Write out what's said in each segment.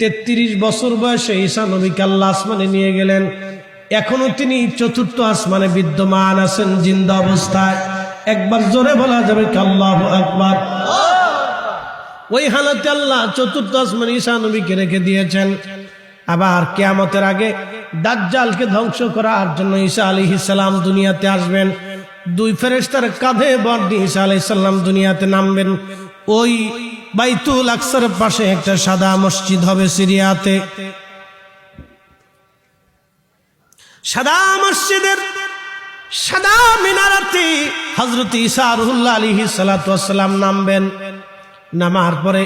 33 বছর বয়সে ঈসা নবীকে আল্লাহ আসমানে নিয়ে গেলেন। এখনো তিনি চতুর্থ আসমানে বিদ্যমান আছেন জিন্দা অবস্থায়। একবার জোরে বলা যাবে আল্লাহু আকবার। ওই হালাতে আল্লাহ চতুর্থ আসমানে ঈসা নবীকে রেখে দিয়েছেন। আবার কিয়ামতের আগে দাজ্জালকে ধ্বংস করার জন্য ঈসা আলাইহিস সালাম দুনিয়াতে আসবেন। দুই ফেরেশতার কাঁধে ভর দিয়ে ঈসা আলাইহিস সালাম দুনিয়াতে নামবেন। ওই বাইতুল আকসার পাশে একটা সাদা মসজিদ হবে সিরিয়াতে। সাদা মসজিদের সাদা মিনারাতে হযরত ঈসা রুহুল্লাহ আলাইহিস সালাতু ওয়াস সালাম নামবেন। নামার পরে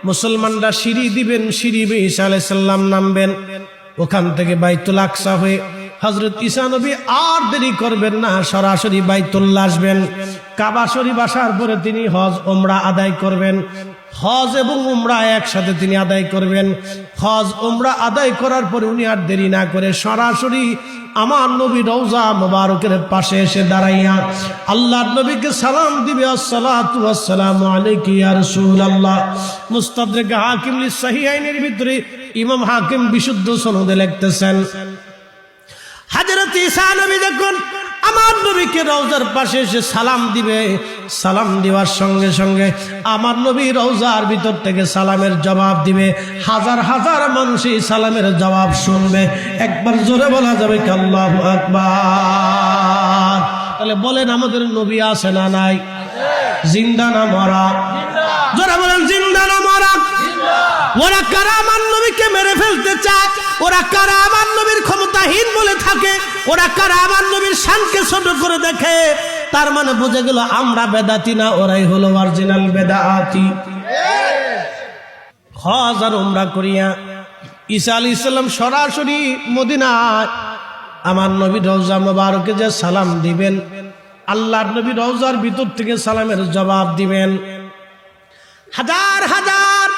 মুসলমানরা সিঁড়ি দিবেন, সিঁড়ি বেয়ে ঈসা আলাইহিস সালাম নামবেন। ওখান থেকে বাইতুল আকসা হয়ে হযরত ঈসা নবী আর দেরি করবেন না, সরাসরি বাইতুল্লাহ আসবেন। কাবা শরীফ আসার পরে তিনি হজ ওমরা আদায় করবেন। হজ এবং উমরা একসাথে তিনি আদায় করবেন। হজ উমরা আদায় করার পরে উনি আর দেরি না করে সরাসরি আমার নবী রওজা মুবারকের পাশে এসে দাঁড়াইয়া আল্লাহর নবীকে সালাম দিবে, আসসালাতু ওয়াসসালামু আলাইকা ইয়া রাসূলুল্লাহ। মুস্তাদরাক হাকিম লিসহিহাইনের ভিতরে ইমাম হাকিম বিশুদ্ধ সনদে লিখতেছেন, হযরত ঈসা নবী যখন আমার নবীকে রওজার পাশে এসে সালাম দিবে, সালাম দেওয়ার সঙ্গে সঙ্গে আমার নবী রওজার ভিতর থেকে সালামের জবাব দিবে। হাজার হাজার মানুষ এই সালামের জবাব শুনবে। একবার জোরে বলা যাবে আল্লাহু আকবার। তাহলে বলেন আমাদের নবী আছে না নাই? জিন্দা না মরা? জোরে বলেন জিন্দা না মরা? ওরা কারা আমার নবীকে মেরে ফেলতে চায়? ওরা কারা আমার নবীর ক্ষমতাহীন বলে থাকে? ওরা কারা আমার নবীর শানকে ছোট করে দেখে? তার মানে বুঝে গেল আমরা বেদাতি না, ওরাই হলো অরিজিনাল বেদাতি। হজ আর উমরা করিয়া ঈসা আলাইহিস সালাম সরাসরি মদিনায় আমার নবী রওজা মুবারকে যে সালাম দিবেন, আল্লাহর নবী রওজার ভিতর থেকে সালামের জবাব দিবেন। হাজার হাজার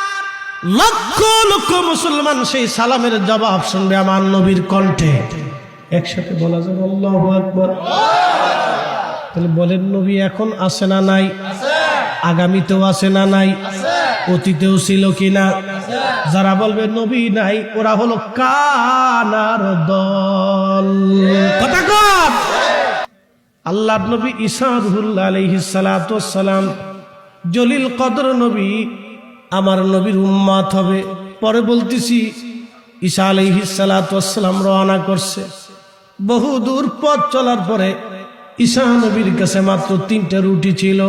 লক্ষ লক্ষ মুসলমান সেই সালামের জবাব শুনবে আমার নবীর কণ্ঠে। একসাথে বলা যাবে আল্লাহু আকবার। তাহলে বলেন নবী এখন আছে না নাই? আগামীতেও আছে না নাই? অতীতেও ছিল কিনা? যারা বলবে নবী নাই ওরা হলো কানার দল। কথা কর। আল্লাহর নবী ঈসা রুহুল্লাহ আলাইহিস সালাতু ওয়াস সালাম জলিল কদর নবী, আমার নবীর উম্মত হবে। পরে বলতেছি ঈসা আলাইহিস সালাতু ওয়াস সালাম রওনা করছে। বহু দূর পথ চলার পরে ঈসা নবীর কাছে মাত্র 3টা রুটি ছিল।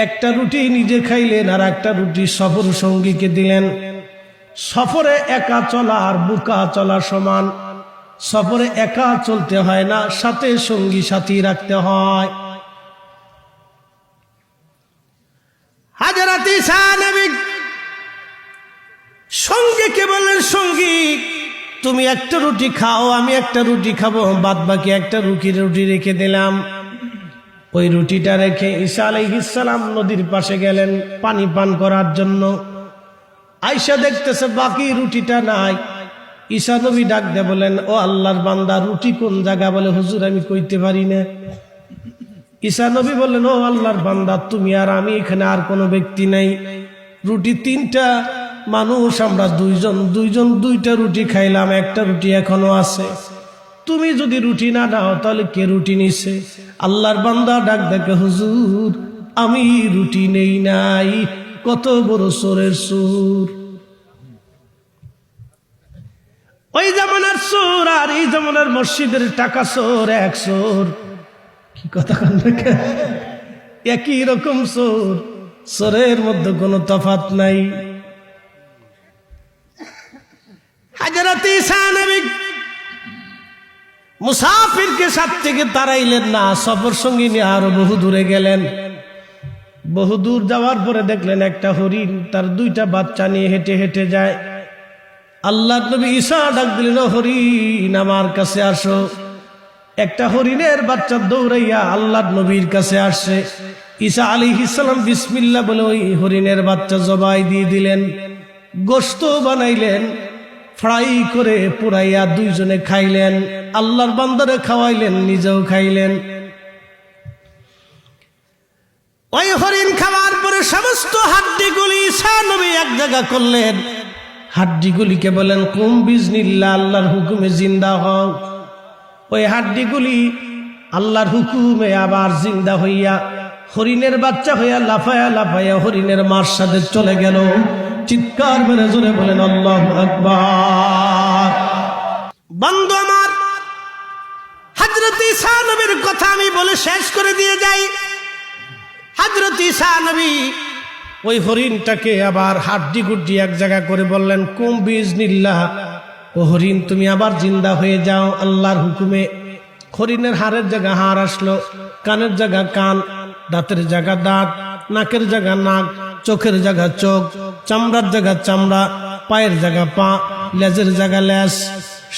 একটা রুটি নিজে খাইলেন আর একটা রুটি সফর সঙ্গীকে দিলেন। সফরে একা চলা আর বুকা চলা সমান। সফরে একা চলতে হয় না, সাথে সঙ্গী সাথী রাখতে হয়। হযরত ঈসা নবী সঙ্গীকে বললেন, সঙ্গী তুমি একটা রুটি খাও, আমি একটা রুটি খাবো, বাদ বাকি একটা রুটি রেখে দিলাম। ওই রুটিটা রেখে ঈসা আলাইহিস সালাম নদীর পাশে গেলেন পানি পান করার জন্য। আয়েশা দেখতেছে বাকি রুটিটা নাই। ঈসা নবী ডাক দিয়ে বলেন, ও আল্লাহর বান্দা, রুটি কোন জায়গা? বলে হুজুর আমি কইতে পারি না। ঈসা নবী বললেন, ও আল্লাহর বান্দা, তুমি আর আমি, এখানে আর কোনো ব্যক্তি নাই। রুটি 3টা, মানুষ আমরা দুইজন 2টা রুটি খাইলাম, একটা রুটি এখনো আছে। তুমি যদি রুটি না দাও তাহলে কে রুটি নিছে? আল্লাহর বান্দা ডাক দেখে, হুজুর আমি রুটি নেই নাই। কত বড় চোরের সুর! ওই জামানার চোর আর এই জামানার মসজিদের টাকা চোর এক চোর। কি কথা কন দেখে? একই রকম চোর, চোরের মধ্যে কোনো তফাৎ নাই। হযরত ঈসা নবী মুসাফিরকে সাথ থেকে তাড়াইলেন না, সফর সঙ্গী নিয়ে আরো বহু দূরে গেলেন। বহু দূর যাওয়ার পরে দেখলেন একটা হরিণ তার 2টা বাচ্চা নিয়ে হেঁটে হেঁটে যায়। আল্লাহর নবী ঈসা ডাক দিলেন, হরিণ আমার কাছে আসো। একটা হরিণের বাচ্চা দৌড়াইয়া আল্লাহর নবীর কাছে আসছে। ঈসা আলাইহিস সালাম বিসমিল্লাহ বলে ওই হরিণের বাচ্চা জবাই দিয়ে দিলেন। গোশত বানাইলেন, ফ্রাই করে পুরাইয়া দুইজনে খাইলেন। আল্লাহর বান্দারে খাওয়াইলেন, নিজেও খাইলেন। ওই হরিণ খাওয়ার পরে সমস্ত হাড্ডিগুলি ঈসা নবী এক জায়গা করলেন। হাড্ডিগুলিকে বলেন কুম বিজনিল্লাহ, আল্লাহর হুকুমে জিন্দা হও। ওই হাড্ডিগুলি আল্লাহর হুকুমে আবার জিন্দা হইয়া হরিণের বাচ্চা হইয়া লাফায়া লাফায়া হরিণের মার সাথে চলে গেল। চিৎকার মেরে জোরে বলেন আল্লাহু আকবার। বন্ধু আমার, হযরত ঈসা নবীর কথা আমি বলে শেষ করে দিয়ে যাই। হযরত ঈসা নবী ওই হরিণটাকে আবার হাড্ডি গুড্ডি এক জায়গা করে বললেন কুম বিজনিল্লাহ, ও হরিণ তুমি আবার জিন্দা হয়ে যাও আল্লাহর হুকুমে। হরিণের হাড়ের জায়গা হাড় আসলো, কানের জায়গা কান, দাঁতের জায়গা দাঁত, নাকের জায়গা নাক, চোখের জায়গা চোখ, চামড়ার জায়গা চামড়া, পায়ের জায়গা পা, লেজের জায়গা লেজ,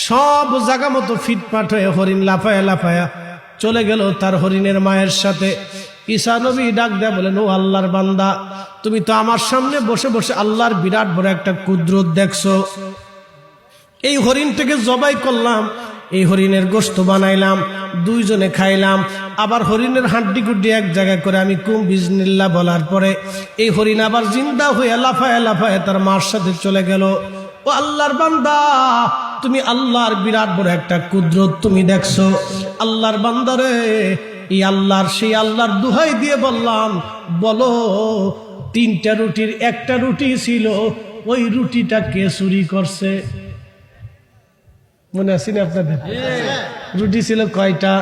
সব জায়গা মতো ফিটফাট হয়ে হরিণ লাফায়া লাফায়া চলে গেল তার হরিণের মায়ের সাথে। ঈসা নবী ডাক দেয়া বলেন, ও আল্লাহর বান্দা, তুমি তো আমার সামনে বসে বসে আল্লাহর বিরাট বড় একটা কুদরত দেখছো। এই হরিণটাকে জবাই করলাম, এই হরিণের গোশত বানাইলাম, দুইজনে খাইলাম, আবার হরিণের হাড্ডি গুড্ডি এক জায়গায় করে আমি কুম বিজনিল্লাহ বলার পরে এই হরিণ আবার জিন্দা হয়ে লাফায় লাফায় তার মার সাথে চলে গেল। ও আল্লাহর বান্দা, তুমি আল্লাহর বিরাট বড় একটা কুদরত তুমি দেখছো। আল্লাহর বান্দারে, এই আল্লাহর সেই আল্লাহর দুহাই দিয়ে বললাম, বলো 3টা রুটির একটা রুটি ছিল, ওই রুটিটা কে চুরি করছে? মনে আছে না আপনাদের? রুটি ছিল কয়টা?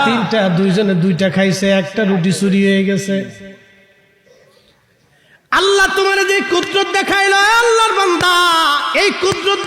3টা। দুইজনে 2টা খাইছে, একটা রুটি চুরি হয়ে গেছে। আল্লাহ তোমার যে কুদরত দেখাইলো আল্লাহর বান্দা, এই কুদরত